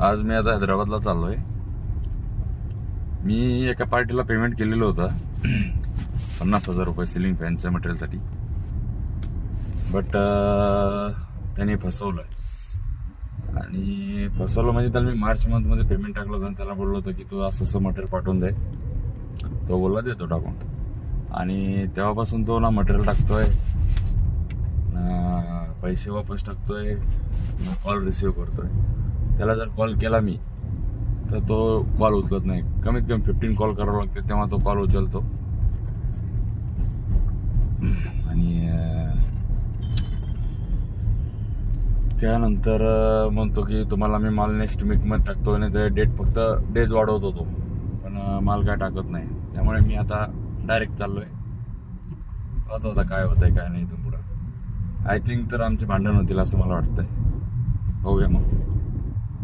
आज मी आता हैदराबादला चाललोय. मी एका पार्टीला पेमेंट केलेलं होतं 50,000 रुपये सिलिंग फॅनच्या मटेरियलसाठी. बट त्याने फसवलं. आणि फसवलं म्हणजे त्याला मी मार्च मंथमध्ये पेमेंट टाकलं होतं आणि त्याला बोललो होतं की तू असं असं मटेरियल पाठवून दे. तो बोलला देतो टाकून. आणि तेव्हापासून तो ना मटेरियल टाकतोय ना पैसे वापस टाकतोय ना कॉल रिसिव्ह करतोय. त्याला जर कॉल केला मी तर तो कॉल उचलत नाही. कमीत कमी 15 कॉल करावं लागते तेव्हा तो कॉल उचलतो. आणि त्यानंतर म्हणतो की तुम्हाला मी माल नेक्स्ट वीकमध्ये टाकतो आणि ते डेट फक्त डेज वाढवत होतो पण माल काय टाकत नाही. त्यामुळे मी आता डायरेक्ट चाललोय. पाहतो होता काय होतंय काय नाही इथून पुढं. आय थिंक तर आमचे भांडण होतील असं मला वाटतंय. बघूया मग.